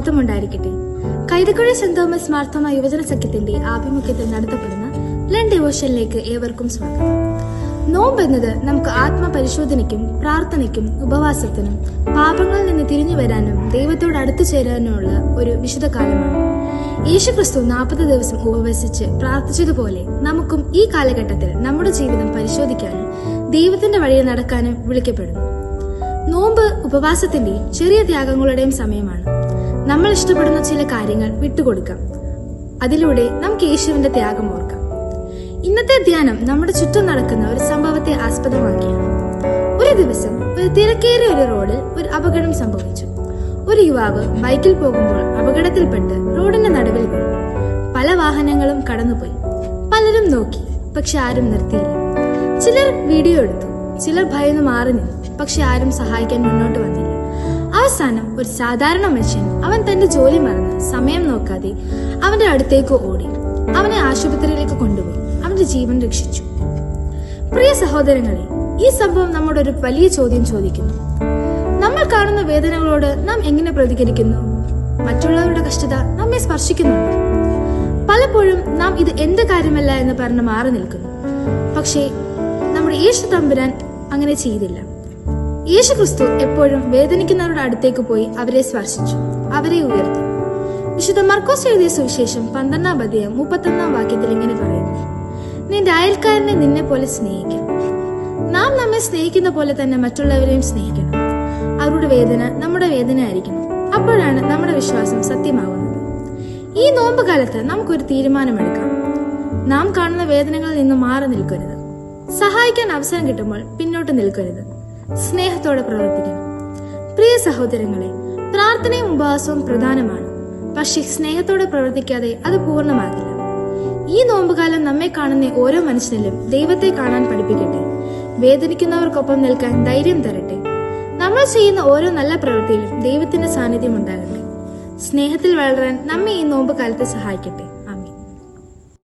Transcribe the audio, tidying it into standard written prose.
മഹത്വം ഉണ്ടായിരിക്കട്ടെ. Kaithakuzhi saint Thomas Marthoma യുവജന സഖ്യത്തിന്റെ ആഭിമുഖ്യത്തിൽ നടത്തപ്പെടുന്ന ലണ്ട് ഡിവോഷനിലേക്ക് ഏവർക്കും സ്വാഗതം. നോമ്പ് എന്നത് നമുക്ക് ആത്മപരിശോധനയ്ക്കും പ്രാർത്ഥനയ്ക്കും ഉപവാസത്തിനും പാപങ്ങളിൽ നിന്ന് തിരിഞ്ഞു വരാനും ദൈവത്തോട് അടുത്തു ചേരാനുമുള്ള ഒരു വിശുദ്ധ കാലമാണ്. യേശുക്രിസ്തു 40 ദിവസം ഉപവസിച്ച് പ്രാർത്ഥിച്ചതുപോലെ നമുക്കും ഈ കാലഘട്ടത്തിൽ നമ്മുടെ ജീവിതം പരിശോധിക്കാനും ദൈവത്തിന്റെ വഴിയിൽ നടക്കാനും വിളിക്കപ്പെടുന്നു. നോമ്പ് ഉപവാസത്തിന്റെയും ചെറിയ ത്യാഗങ്ങളുടെയും സമയമാണ്. നമ്മൾ ഇഷ്ടപ്പെടുന്ന ചില കാര്യങ്ങൾ വിട്ടുകൊടുക്കാം. അതിലൂടെ നമുക്ക് യേശുവിന്റെ ത്യാഗം ഓർക്കാം. ഇന്നത്തെ ധ്യാനം നമ്മുടെ ചുറ്റും നടക്കുന്ന ഒരു സംഭവത്തെ ആസ്പദമാക്കിയാണ്. ഒരു ദിവസം ഒരു തിരക്കേറിയ ഒരു റോഡിൽ ഒരു അപകടം സംഭവിച്ചു. ഒരു യുവാവ് ബൈക്കിൽ പോകുമ്പോൾ അപകടത്തിൽപ്പെട്ട് റോഡിന്റെ നടുവിൽ വീണു. പല വാഹനങ്ങളും കടന്നുപോയി. പലരും നോക്കി, പക്ഷെ ആരും നിർത്തിയില്ല. ചിലർ വീഡിയോ എടുത്തു, ചിലർ ഭയന്ന് മാറി നിന്നു, പക്ഷെ ആരും സഹായിക്കാൻ മുന്നോട്ട് വന്നില്ല. അവസാനം ഒരു സാധാരണ മനുഷ്യൻ അവൻ തന്റെ ജോലി മറന്ന് സമയം നോക്കാതെ അവന്റെ അടുത്തേക്ക് ഓടി അവനെ ആശുപത്രിയിലേക്ക് കൊണ്ടുപോയി അവന്റെ ജീവൻ രക്ഷിച്ചു. പ്രിയ സഹോദരങ്ങളെ, ഈ സംഭവം നമ്മോട് ഒരു വലിയ ചോദ്യം ചോദിക്കുന്നു. നമ്മൾ കാണുന്ന വേദനകളോട് നാം എങ്ങനെ പ്രതികരിക്കുന്നു? മറ്റുള്ളവരുടെ കഷ്ടത നമ്മെ സ്പർശിക്കുന്നുണ്ട്. പലപ്പോഴും നാം ഇത് എന്ത് കാര്യമല്ല എന്ന് പറഞ്ഞ് മാറി നിൽക്കുന്നു. പക്ഷേ നമ്മുടെ യേശു തമ്പുരാൻ അങ്ങനെ ചെയ്തില്ല. യേശു ക്രിസ്തു എപ്പോഴും വേദനിക്കുന്നവരുടെ അടുത്തേക്ക് പോയി അവരെ സ്പർശിച്ചു, അവരെ ഉയർത്തി. വിശുദ്ധ മർക്കോസ് എഴുതിയ സുവിശേഷം 12-ാം അധ്യായം 31-ാം വാക്യത്തിൽ ഇങ്ങനെ പറയുന്നു: നിന്റെ അയൽക്കാരനെ നിന്നെ പോലെ സ്നേഹിക്കണം. നാം നമ്മെ സ്നേഹിക്കുന്ന പോലെ തന്നെ മറ്റുള്ളവരെയും സ്നേഹിക്കണം. അവരുടെ വേദന നമ്മുടെ വേദന ആയിരിക്കണം. അപ്പോഴാണ് നമ്മുടെ വിശ്വാസം സത്യമാകുന്നത്. ഈ നോമ്പ് കാലത്ത് നമുക്കൊരു തീരുമാനമെടുക്കാം. നാം കാണുന്ന വേദനകളിൽ നിന്ന് മാറി നിൽക്കരുത്. സഹായിക്കാൻ അവസരം കിട്ടുമ്പോൾ പിന്നോട്ട് നിൽക്കരുത്. സ്നേഹത്തോടെ പ്രവർത്തിക്കണം. പ്രിയ സഹോദരങ്ങളെ, പ്രാർത്ഥനയും ഉപവാസവും പ്രധാനമാണ്. പക്ഷെ സ്നേഹത്തോടെ പ്രവർത്തിക്കാതെ അത് പൂർണ്ണമാകില്ല. ഈ നോമ്പുകാലം നമ്മെ കാണുന്ന ഓരോ മനുഷ്യനിലും ദൈവത്തെ കാണാൻ പഠിപ്പിക്കട്ടെ. വേദനിക്കുന്നവർക്കൊപ്പം നിൽക്കാൻ ധൈര്യം തരട്ടെ. നമ്മൾ ചെയ്യുന്ന ഓരോ നല്ല പ്രവൃത്തിയിലും ദൈവത്തിന്റെ സാന്നിധ്യം ഉണ്ടാകട്ടെ. സ്നേഹത്തിൽ വളരാൻ നമ്മെ ഈ നോമ്പ് കാലത്ത് സഹായിക്കട്ടെ.